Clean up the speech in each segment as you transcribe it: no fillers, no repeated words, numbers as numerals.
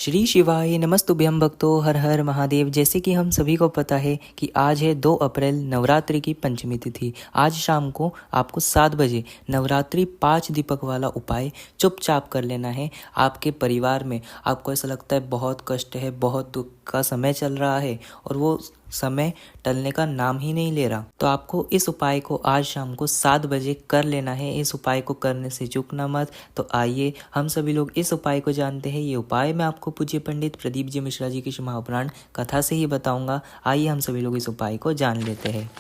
श्री शिवाय नमस्तुभ्यं भक्तो हर हर महादेव। जैसे कि हम सभी को पता है कि आज है 2 अप्रैल नवरात्रि की पंचमी तिथि। आज शाम को आपको 7 बजे नवरात्रि 5 दीपक वाला उपाय चुपचाप कर लेना है। आपके परिवार में आपको ऐसा लगता है बहुत कष्ट है, बहुत दुख का समय चल रहा है और वो समय टलने का नाम ही नहीं ले रहा, तो आपको इस उपाय को आज शाम को 7 बजे कर लेना है। इस उपाय को करने से चूकना मत। तो आइए हम सभी लोग इस उपाय को जानते हैं। ये उपाय मैं आपको पूज्य पंडित प्रदीप जी मिश्रा जी की महापुराण कथा से ही बताऊंगा। आइए हम सभी लोग इस उपाय को जान लेते हैं।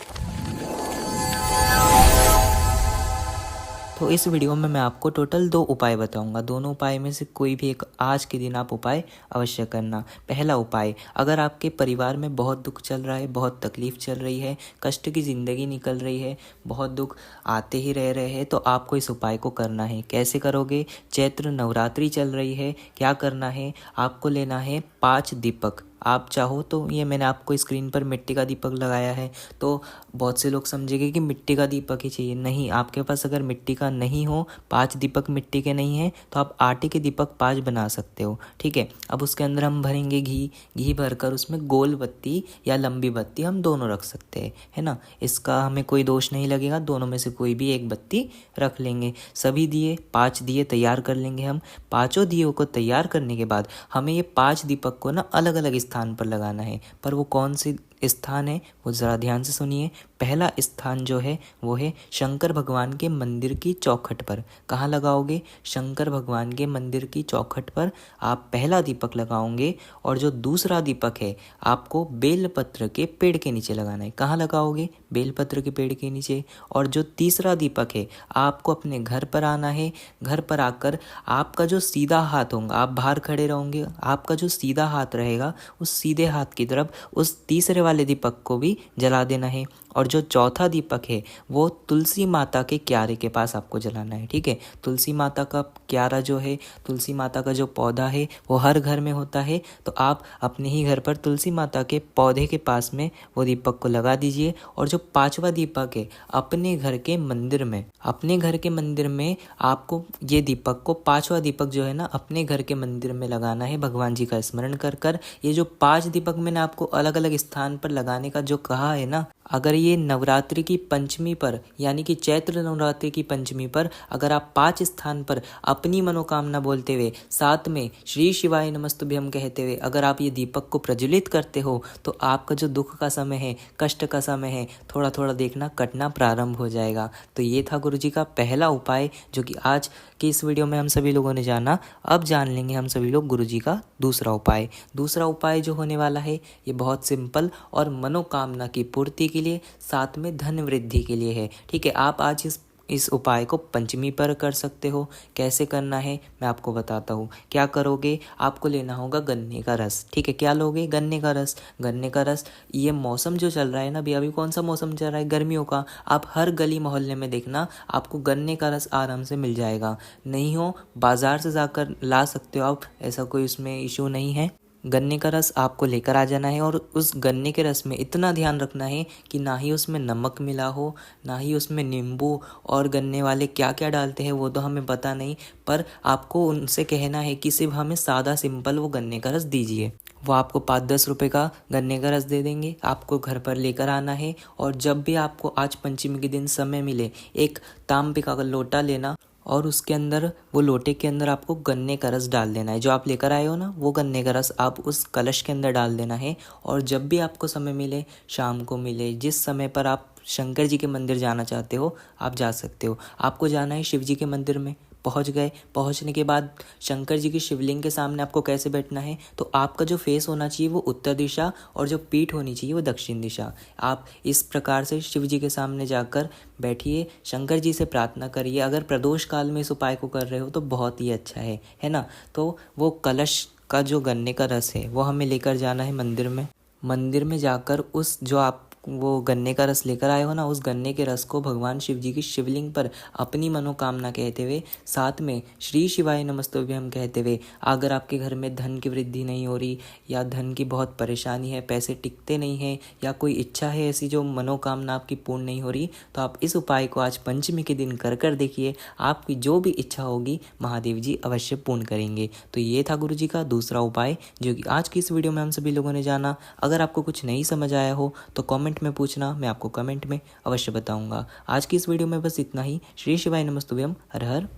तो इस वीडियो में मैं आपको टोटल 2 उपाय बताऊंगा। दोनों उपाय में से कोई भी एक आज के दिन आप उपाय अवश्य करना। पहला उपाय, अगर आपके परिवार में बहुत दुख चल रहा है, बहुत तकलीफ चल रही है, कष्ट की ज़िंदगी निकल रही है, बहुत दुख आते ही रह रहे हैं, तो आपको इस उपाय को करना है। कैसे करोगे? चैत्र नवरात्रि चल रही है। क्या करना है? आपको लेना है 5 दीपक। आप चाहो तो ये मैंने आपको स्क्रीन पर मिट्टी का दीपक लगाया है, तो बहुत से लोग समझेंगे कि मिट्टी का दीपक ही चाहिए। नहीं, आपके पास अगर मिट्टी का नहीं हो, 5 दीपक मिट्टी के नहीं है, तो आप आटे के दीपक 5 बना सकते हो। ठीक है। अब उसके अंदर हम भरेंगे घी भरकर उसमें गोल बत्ती या लंबी बत्ती हम दोनों रख सकते हैं, है ना। इसका हमें कोई दोष नहीं लगेगा, दोनों में से कोई भी एक बत्ती रख लेंगे। सभी दिए 5 दिए तैयार कर लेंगे हम। पाँचों दियों को तैयार करने के बाद हमें ये 5 दीपक को ना अलग अलग स्थान पर लगाना है। पर वो कौन सी स्थान है वो ज़रा ध्यान से सुनिए। पहला स्थान जो है वो है शंकर भगवान के मंदिर की चौखट पर। कहाँ लगाओगे? शंकर भगवान के मंदिर की चौखट पर आप पहला दीपक लगाओगे। और जो दूसरा दीपक है आपको बेलपत्र के पेड़ के नीचे लगाना है। कहाँ लगाओगे? बेलपत्र के पेड़ के नीचे। और जो तीसरा दीपक है आपको अपने घर पर आना है। घर पर आकर आपका जो सीधा हाथ होगा, आप बाहर खड़े रहोगे, आपका जो सीधा हाथ रहेगा उस सीधे हाथ की तरफ उस तीसरे वाले दीपक को भी जला देना है। और जो चौथा दीपक है वो तुलसी माता के क्यारे के पास आपको जलाना है। ठीक है। तुलसी माता का क्यारा जो है, तुलसी माता का जो पौधा है वो हर घर में होता है, तो आप अपने ही घर पर तुलसी माता के पौधे के पास में वो दीपक को लगा दीजिए। और जो 5वां दीपक है अपने घर के मंदिर में आपको ये दीपक को 5वां दीपक जो है ना अपने घर के मंदिर में लगाना है, भगवान जी का स्मरण कर कर। ये जो 5 दीपक मैंने आपको अलग अलग स्थान पर लगाने का जो कहा है ना, अगर ये नवरात्रि की पंचमी पर यानी कि चैत्र नवरात्रि की पंचमी पर अगर आप 5 स्थान पर अपनी मनोकामना बोलते हुए साथ में श्री शिवाय नमस्तुभ्यं कहते हुए अगर आप ये दीपक को प्रज्वलित करते हो, तो आपका जो दुख का समय है, कष्ट का समय है, थोड़ा थोड़ा देखना कटना प्रारंभ हो जाएगा। तो ये था गुरुजी का पहला उपाय जो कि आज की इस वीडियो में हम सभी लोगों ने जाना। अब जान लेंगे हम सभी लोग गुरुजी का दूसरा उपाय। दूसरा उपाय जो होने वाला है ये बहुत सिंपल और मनोकामना की पूर्ति के लिए, साथ में धन वृद्धि के लिए है। ठीक है। आप आज इस उपाय को पंचमी पर कर सकते हो। कैसे करना है मैं आपको बताता हूँ। क्या करोगे? आपको लेना होगा गन्ने का रस। ठीक है। क्या लोगे? गन्ने का रस। गन्ने का रस, ये मौसम जो चल रहा है ना, अभी कौन सा मौसम चल रहा है? गर्मियों का। आप हर गली मोहल्ले में देखना आपको गन्ने का रस आराम से मिल जाएगा। नहीं हो बाजार से जाकर ला सकते हो आप, ऐसा कोई उसमें इशू नहीं है। गन्ने का रस आपको लेकर आ जाना है और उस गन्ने के रस में इतना ध्यान रखना है कि ना ही उसमें नमक मिला हो, ना ही उसमें नींबू। और गन्ने वाले क्या क्या डालते हैं वो तो हमें पता नहीं, पर आपको उनसे कहना है कि सिर्फ हमें सादा सिंपल वो गन्ने का रस दीजिए। वो आपको 5-10 रुपये का गन्ने का रस दे देंगे। आपको घर पर लेकर आना है और जब भी आपको आज पंचमी के दिन समय मिले, एक तांबे का लोटा लेना और उसके अंदर, वो लोटे के अंदर आपको गन्ने का रस डाल देना है। जो आप लेकर आए हो ना वो गन्ने का रस आप उस कलश के अंदर डाल देना है। और जब भी आपको समय मिले, शाम को मिले, जिस समय पर आप शंकर जी के मंदिर जाना चाहते हो आप जा सकते हो। आपको जाना है शिव जी के मंदिर में। पहुंच गए, पहुंचने के बाद शंकर जी की शिवलिंग के सामने आपको कैसे बैठना है? तो आपका जो फेस होना चाहिए वो उत्तर दिशा और जो पीठ होनी चाहिए वो दक्षिण दिशा। आप इस प्रकार से शिव जी के सामने जाकर बैठिए, शंकर जी से प्रार्थना करिए। अगर प्रदोष काल में इस उपाय को कर रहे हो तो बहुत ही अच्छा है ना। तो वो कलश का जो गन्ने का रस है वो हमें लेकर जाना है मंदिर में। मंदिर में जाकर उस जो आप वो गन्ने का रस लेकर आए हो ना, उस गन्ने के रस को भगवान शिव जी की शिवलिंग पर अपनी मनोकामना कहते हुए, साथ में श्री शिवाय नमस्तुभ्यम कहते हुए, अगर आपके घर में धन की वृद्धि नहीं हो रही या धन की बहुत परेशानी है, पैसे टिकते नहीं हैं या कोई इच्छा है ऐसी जो मनोकामना आपकी पूर्ण नहीं हो रही, तो आप इस उपाय को आज पंचमी के दिन कर देखिए। आपकी जो भी इच्छा होगी महादेव जी अवश्य पूर्ण करेंगे। तो ये था गुरु जी का दूसरा उपाय जो कि आज की इस वीडियो में हम सभी लोगों ने जाना। अगर आपको कुछ नहीं समझ आया हो तो कमेंट में पूछना, मैं आपको कमेंट में अवश्य बताऊंगा। आज की इस वीडियो में बस इतना ही। श्री शिवाय नमस्तुभ्यम। हर हर